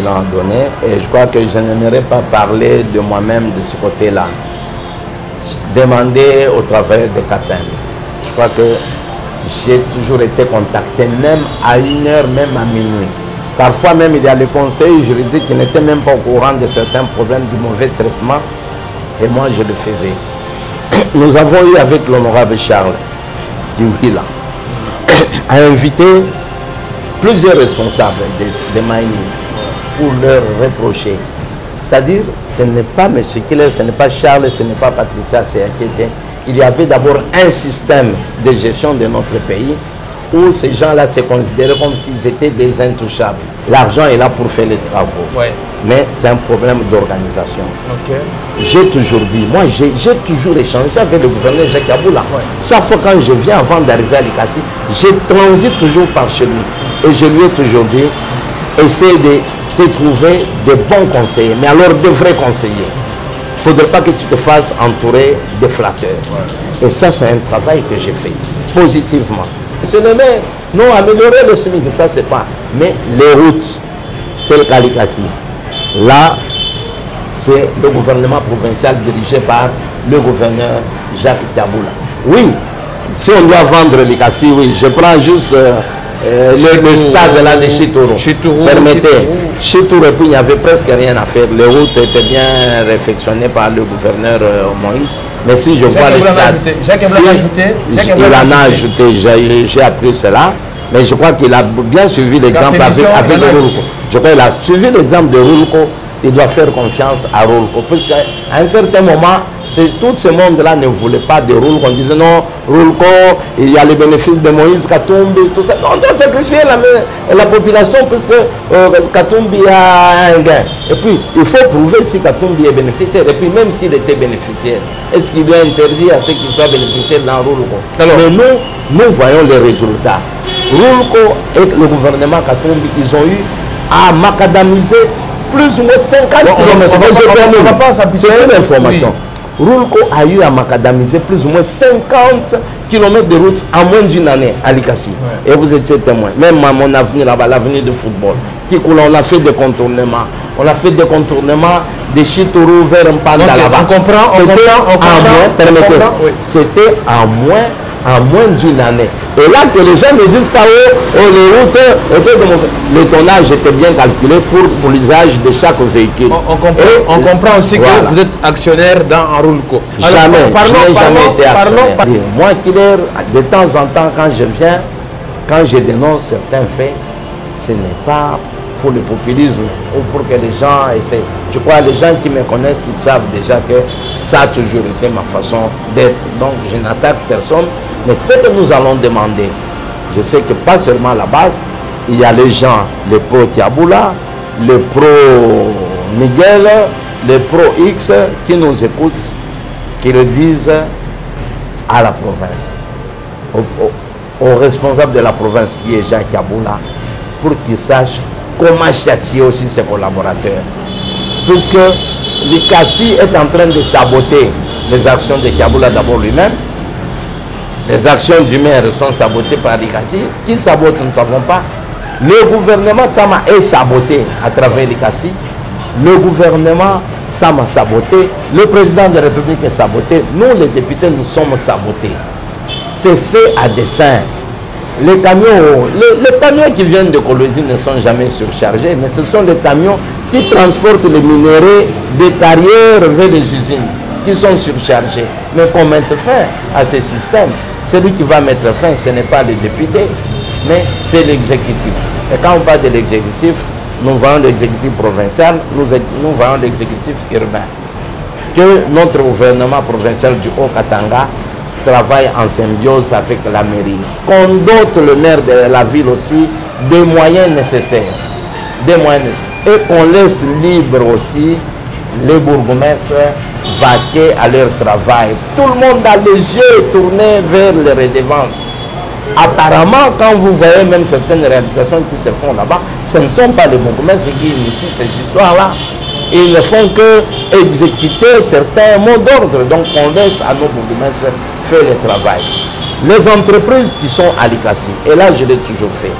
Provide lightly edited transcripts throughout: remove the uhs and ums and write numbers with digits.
bilan donné et je crois que je n'aimerais pas parler de moi-même de ce côté-là. Demander aux travailleurs de Capin. Je crois que j'ai toujours été contacté, même à 1h, même à minuit. Parfois même, il y a les conseils juridiques qui n'étaient même pas au courant de certains problèmes du mauvais traitement. Et moi, je le faisais. Nous avons eu avec l'honorable Charles Diouila à inviter plusieurs responsables de Maïni pour leur reprocher. C'est-à-dire, ce n'est pas M. Killer, ce n'est pas Charles, ce n'est pas Patricia, c'est inquiété. Il y avait d'abord un système de gestion de notre pays où ces gens-là se considéraient comme s'ils étaient des intouchables. L'argent est là pour faire les travaux. Ouais. Mais c'est un problème d'organisation. Okay. J'ai toujours dit, moi j'ai toujours échangé avec le gouverneur Jacques Aboula. Ouais. Chaque fois quand je viens avant d'arriver à Likasi, je transite toujours par chez lui. Et je lui ai toujours dit, essaie de trouver de bons conseillers, mais alors de vrais conseillers. Il ne faudrait pas que tu te fasses entourer de flatteurs. Ouais. Et ça, c'est un travail que j'ai fait, positivement. Je le mets, non, améliorer le SMIC, ça c'est pas. Mais les routes, telles qu'à Likasi, là, c'est le gouvernement provincial dirigé par le gouverneur Jacques Tiaboula. Oui, si on doit vendre Likasi, oui, je prends juste le stade là de Chitourou. Permettez, Chitourou, et puis il n'y avait presque rien à faire. Les routes étaient bien réfectionnées par le gouverneur Moïse. Mais si je vois le stade, il en a ajouté, j'ai appris cela. Mais je crois qu'il a bien suivi l'exemple avec Roulco. Je crois qu'il a suivi l'exemple de Roulco. Il doit faire confiance à Roulco. Parce qu'à un certain moment, tout ce monde-là ne voulait pas de Roulco. On disait non, Roulco, il y a les bénéfices de Moïse Katumbi, tout ça. Non, on doit sacrifier la population parce que Katumbi a un gain. Et puis, il faut prouver si Katumbi est bénéficiaire. Et puis, même s'il était bénéficiaire, est-ce qu'il doit interdire à ceux qui soient bénéficiaires dans Roulco? Mais nous voyons les résultats. Roulco et le gouvernement Katumbi, ils ont eu à macadamiser plus ou moins 50 km. C'est une information. Oui. Roulco a eu à macadamiser plus ou moins 50 km de route en moins d'une année à Likasi. Ouais. Et vous étiez témoin. Même à mon avenir là-bas, l'avenir de football. On a fait des contournements. On a fait des contournements de Chitourou vers Mpanda là-bas. On comprend. C'était en moins d'une année. Et là que les gens me disent pas les routes, le tonnage était bien calculé pour l'usage de chaque véhicule. On comprend aussi que vous êtes actionnaire dans Roulco. Jamais, je n'ai jamais été actionnaire. Moi, Killer, de temps en temps, quand je viens, quand je dénonce certains faits, ce n'est pas pour le populisme ou pour que les gens essaient. Je crois que les gens qui me connaissent, ils savent déjà que ça a toujours été ma façon d'être. Donc, je n'attaque personne. Mais ce que nous allons demander, je sais que pas seulement à la base, il y a les gens, les pro-Tiaboula, les pro-Miguel, les pro-X qui nous écoutent, qui le disent à la province, aux responsables de la province qui est Jacques Tiaboula, pour qu'ils sachent comment châtier aussi ses collaborateurs. Puisque Likasi est en train de saboter les actions de Tiaboula d'abord lui-même. Les actions du maire sont sabotées par Likasi. Qui sabote, nous ne savons pas. Le gouvernement Sama est saboté à travers Likasi. Le gouvernement Sama saboté. Le président de la République est saboté. Nous, les députés, nous sommes sabotés. C'est fait à dessein. Les camions qui viennent de Colosie ne sont jamais surchargés, mais ce sont les camions qui transportent les minéraux des carrières vers les usines, qui sont surchargés. Mais qu'on mette fin à ces systèmes. Celui qui va mettre fin, ce n'est pas le député, mais c'est l'exécutif. Et quand on parle de l'exécutif, nous voyons l'exécutif provincial, nous voyons l'exécutif urbain. Que notre gouvernement provincial du Haut-Katanga travaille en symbiose avec la mairie. Qu'on dote le maire de la ville aussi des moyens nécessaires. Et qu'on laisse libre aussi les bourgmestres vaquer à leur travail. Tout le monde a les yeux tournés vers les redevances. Apparemment, quand vous voyez même certaines réalisations qui se font là-bas, ce ne sont pas les bourgmestres qui initient ces histoires-là. Ils ne font que exécuter certains mots d'ordre. Donc on laisse à nos bourgmestres faire le travail. Les entreprises qui sont à Likasi, et là je l'ai toujours fait,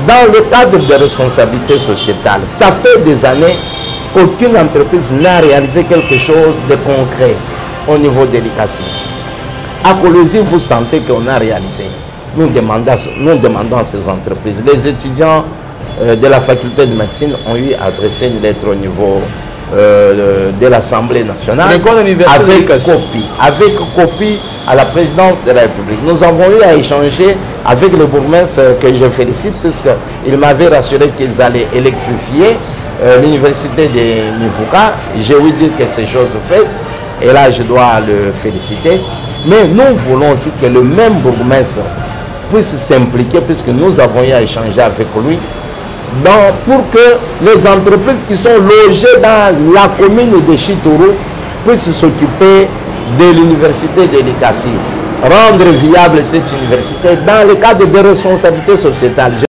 Dans le cadre de responsabilité sociétale, ça fait des années qu'aucune entreprise n'a réalisé quelque chose de concret au niveau de l'ICACI. À Kolwezi, vous sentez qu'on a réalisé. Nous demandons à ces entreprises. Les étudiants de la faculté de médecine ont eu à adresser une lettre au niveau de l'Assemblée nationale avec copie à la présidence de la République. Nous avons eu à échanger avec le bourgmestre que je félicite puisqu'il m'avait rassuré qu'ils allaient électrifier l'université de Nivuka. J'ai ouï dire que ces choses faites et là je dois le féliciter. Mais nous voulons aussi que le même bourgmestre puisse s'impliquer puisque nous avons eu à échanger avec lui pour que les entreprises qui sont logées dans la commune de Chitoro puissent s'occuper de l'université de l'ICACI, rendre viable cette université dans le cadre de responsabilité sociétale.